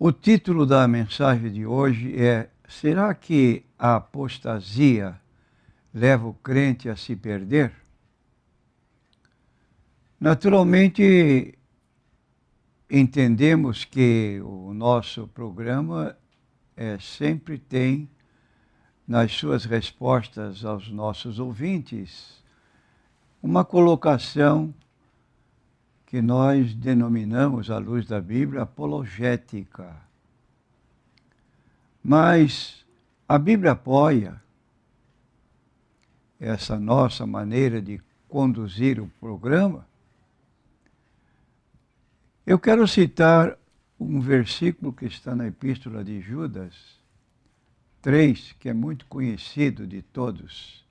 O título da mensagem de hoje é: será que a apostasia leva o crente a se perder? Naturalmente, entendemos que o nosso programa sempre tem, nas suas respostas aos nossos ouvintes, uma colocação que nós denominamos, à luz da Bíblia, apologética. Mas a Bíblia apoia essa nossa maneira de conduzir o programa. Eu quero citar um versículo que está na Epístola de Judas 3, que é muito conhecido de todos.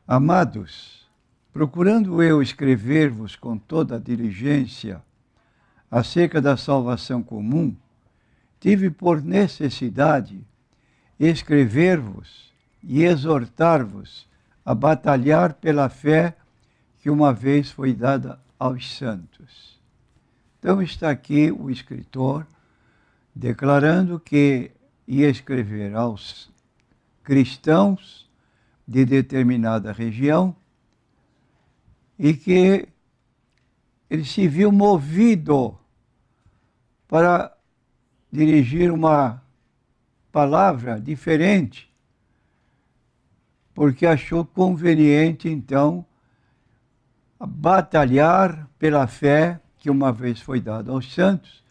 Amados, procurando eu escrever-vos com toda a diligência acerca da salvação comum, tive por necessidade escrever-vos e exortar-vos a batalhar pela fé que uma vez foi dada aos santos. Então está aqui o escritor declarando que ia escrever aos cristãos de determinada região e que ele se viu movido para dirigir uma palavra diferente, porque achou conveniente, então, batalhar pela fé que uma vez foi dada aos santos.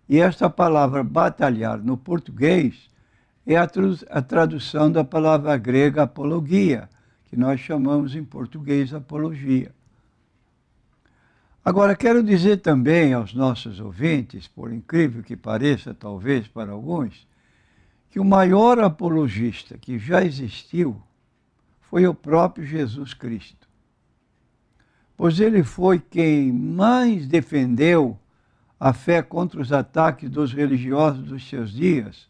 E esta palavra batalhar no português é a tradução da palavra grega apologia, que nós chamamos em português apologia. Agora, quero dizer também aos nossos ouvintes, por incrível que pareça, talvez para alguns, que o maior apologista que já existiu foi o próprio Jesus Cristo. Pois ele foi quem mais defendeu a fé contra os ataques dos religiosos dos seus dias.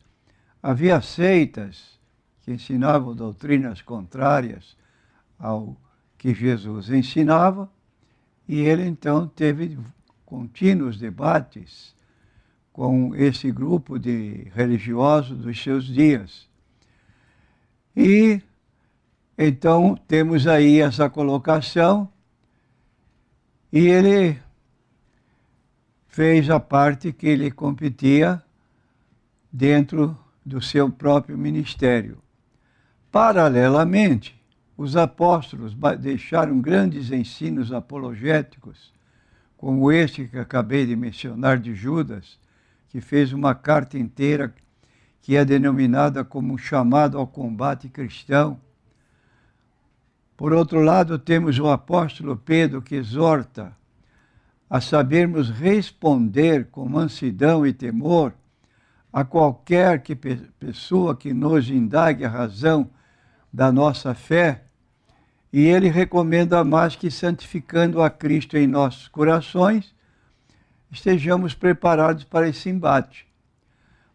Havia seitas que ensinavam doutrinas contrárias ao que Jesus ensinava, e ele então teve contínuos debates com esse grupo de religiosos dos seus dias. E então temos aí essa colocação, e ele fez a parte que lhe competia dentro do seu próprio ministério. Paralelamente, os apóstolos deixaram grandes ensinos apologéticos, como este que acabei de mencionar de Judas, que fez uma carta inteira que é denominada como um chamado ao combate cristão. Por outro lado, temos o apóstolo Pedro, que exorta a sabermos responder com mansidão e temor a qualquer pessoa que nos indague a razão da nossa fé. E ele recomenda mais que, santificando a Cristo em nossos corações, estejamos preparados para esse embate.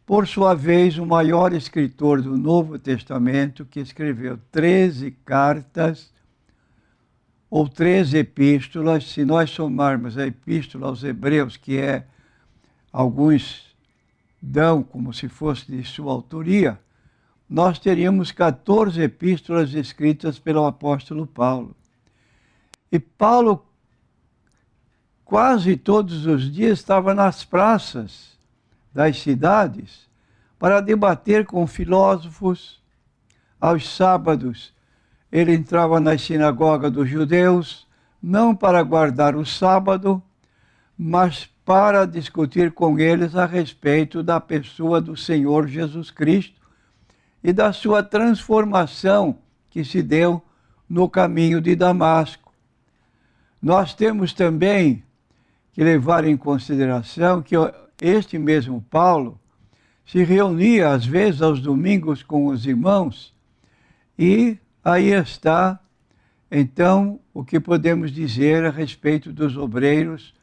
Por sua vez, o maior escritor do Novo Testamento, que escreveu 13 cartas ou 13 epístolas, se nós somarmos a epístola aos Hebreus, que alguns dão como se fosse de sua autoria, nós teríamos 14 epístolas escritas pelo apóstolo Paulo. E Paulo, quase todos os dias, estava nas praças das cidades para debater com filósofos. Aos sábados, ele entrava na sinagoga dos judeus, não para guardar o sábado, mas para discutir com eles a respeito da pessoa do Senhor Jesus Cristo e da sua transformação que se deu no caminho de Damasco. Nós temos também que levar em consideração que este mesmo Paulo se reunia, às vezes, aos domingos com os irmãos, e aí está, então, o que podemos dizer a respeito dos obreiros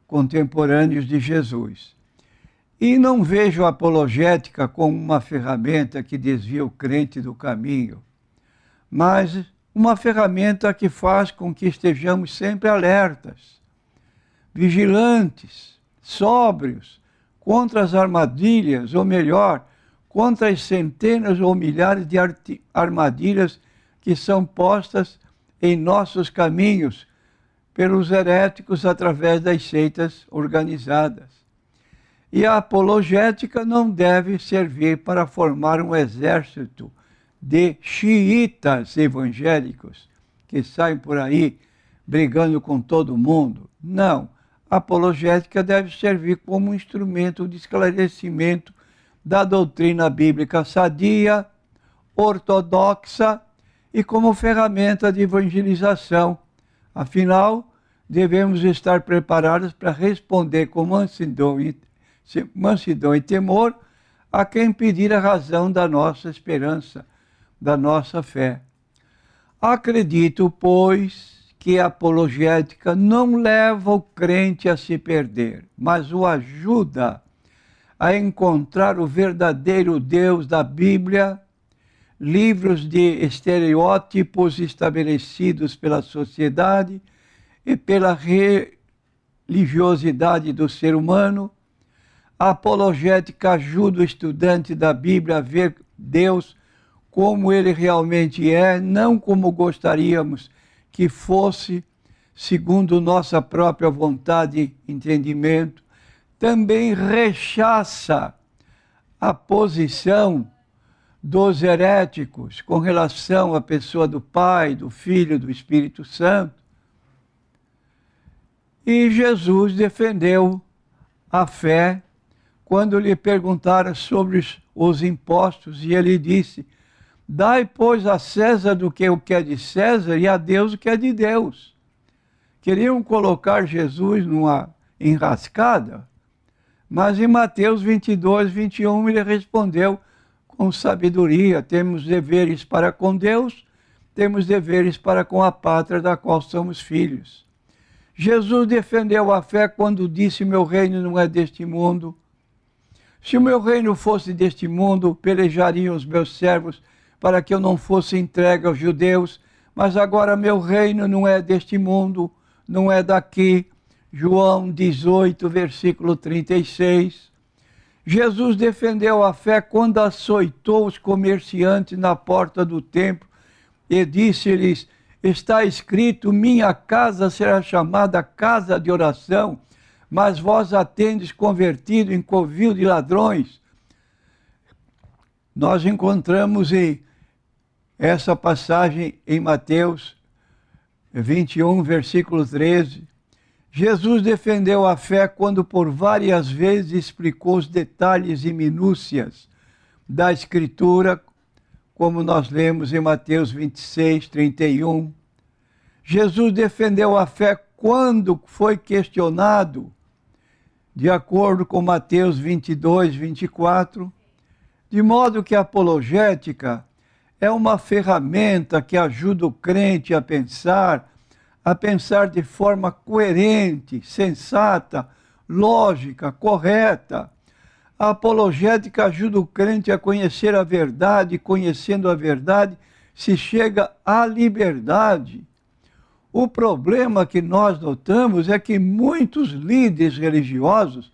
contemporâneos de Jesus. E não vejo a apologética como uma ferramenta que desvia o crente do caminho, mas uma ferramenta que faz com que estejamos sempre alertas, vigilantes, sóbrios, contra as armadilhas, ou melhor, contra as centenas ou milhares de armadilhas que são postas em nossos caminhos pelos heréticos através das seitas organizadas. E a apologética não deve servir para formar um exército de xiitas evangélicos que saem por aí brigando com todo mundo. Não. A apologética deve servir como um instrumento de esclarecimento da doutrina bíblica sadia, ortodoxa e como ferramenta de evangelização. Afinal, devemos estar preparados para responder com mansidão e temor a quem pedir a razão da nossa esperança, da nossa fé. Acredito, pois, que a apologética não leva o crente a se perder, mas o ajuda a encontrar o verdadeiro Deus da Bíblia, livros de estereótipos estabelecidos pela sociedade e pela religiosidade do ser humano. A apologética ajuda o estudante da Bíblia a ver Deus como ele realmente é, não como gostaríamos que fosse, segundo nossa própria vontade e entendimento. Também rechaça a posição dos heréticos com relação à pessoa do Pai, do Filho, do Espírito Santo. E Jesus defendeu a fé quando lhe perguntaram sobre os impostos, e ele disse: dai, pois, a César o que é de César e a Deus o que é de Deus. Queriam colocar Jesus numa enrascada, mas em Mateus 22, 21, ele respondeu com sabedoria: temos deveres para com Deus, temos deveres para com a pátria da qual somos filhos. Jesus defendeu a fé quando disse: meu reino não é deste mundo. Se o meu reino fosse deste mundo, pelejariam os meus servos para que eu não fosse entregue aos judeus, mas agora meu reino não é deste mundo, não é daqui. João 18, versículo 36. Jesus defendeu a fé quando açoitou os comerciantes na porta do templo e disse-lhes: está escrito, minha casa será chamada casa de oração, mas vós a tendes convertido em covil de ladrões. Nós encontramos essa passagem em Mateus 21, versículo 13. Jesus defendeu a fé quando por várias vezes explicou os detalhes e minúcias da Escritura, como nós lemos em Mateus 26, 31. Jesus defendeu a fé quando foi questionado, de acordo com Mateus 22, 24, de modo que a apologética é uma ferramenta que ajuda o crente a pensar de forma coerente, sensata, lógica, correta. A apologética ajuda o crente a conhecer a verdade, e conhecendo a verdade, se chega à liberdade. O problema que nós notamos é que muitos líderes religiosos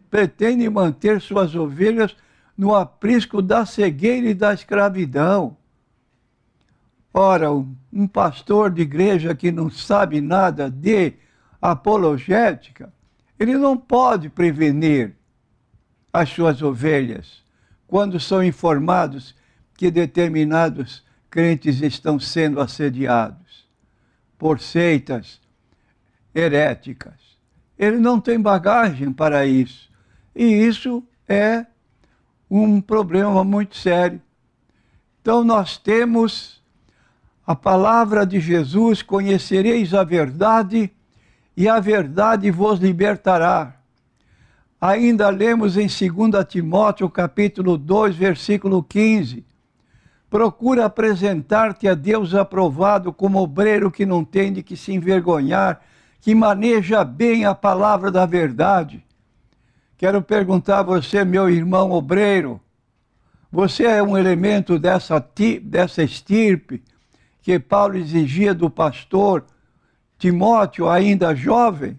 pretendem manter suas ovelhas no aprisco da cegueira e da escravidão. Ora, um pastor de igreja que não sabe nada de apologética, ele não pode prevenir as suas ovelhas quando são informados que determinados crentes estão sendo assediados por seitas heréticas. Ele não tem bagagem para isso. E isso é um problema muito sério. Então nós temos a palavra de Jesus: conhecereis a verdade e a verdade vos libertará. Ainda lemos em 2 Timóteo, capítulo 2, versículo 15. Procura apresentar-te a Deus aprovado como obreiro que não tem de que se envergonhar, que maneja bem a palavra da verdade. Quero perguntar a você, meu irmão obreiro, você é um elemento dessa estirpe que Paulo exigia do pastor Timóteo, ainda jovem?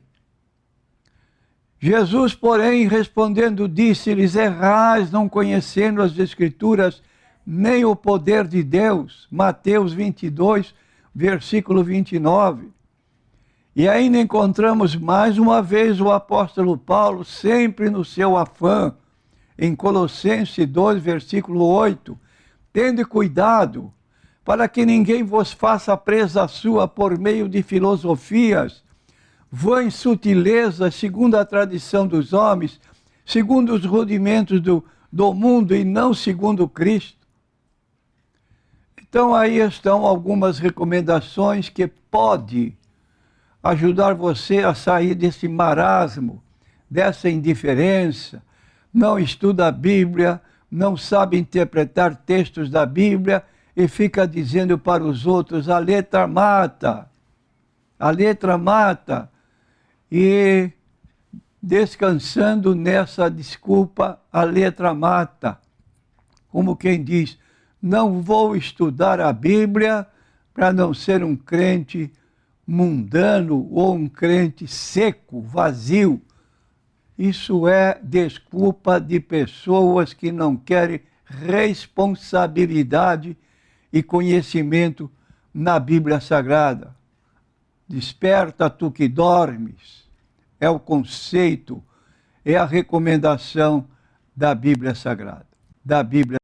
Jesus, porém, respondendo, disse-lhes: errais, não conhecendo as Escrituras, nem o poder de Deus. Mateus 22, versículo 29. E ainda encontramos mais uma vez o apóstolo Paulo, sempre no seu afã, em Colossenses 2, versículo 8. Tende cuidado, para que ninguém vos faça presa sua por meio de filosofias, vãs sutilezas, segundo a tradição dos homens, segundo os rudimentos do mundo e não segundo Cristo. Então aí estão algumas recomendações que podem ajudar você a sair desse marasmo, dessa indiferença. Não estuda a Bíblia, não sabe interpretar textos da Bíblia e fica dizendo para os outros: a letra mata, a letra mata. E descansando nessa desculpa, a letra mata. Como quem diz: não vou estudar a Bíblia para não ser um crente mundano ou um crente seco, vazio. Isso é desculpa de pessoas que não querem responsabilidade e conhecimento na Bíblia Sagrada. Desperta, tu que dormes. É o conceito, é a recomendação da Bíblia Sagrada, da Bíblia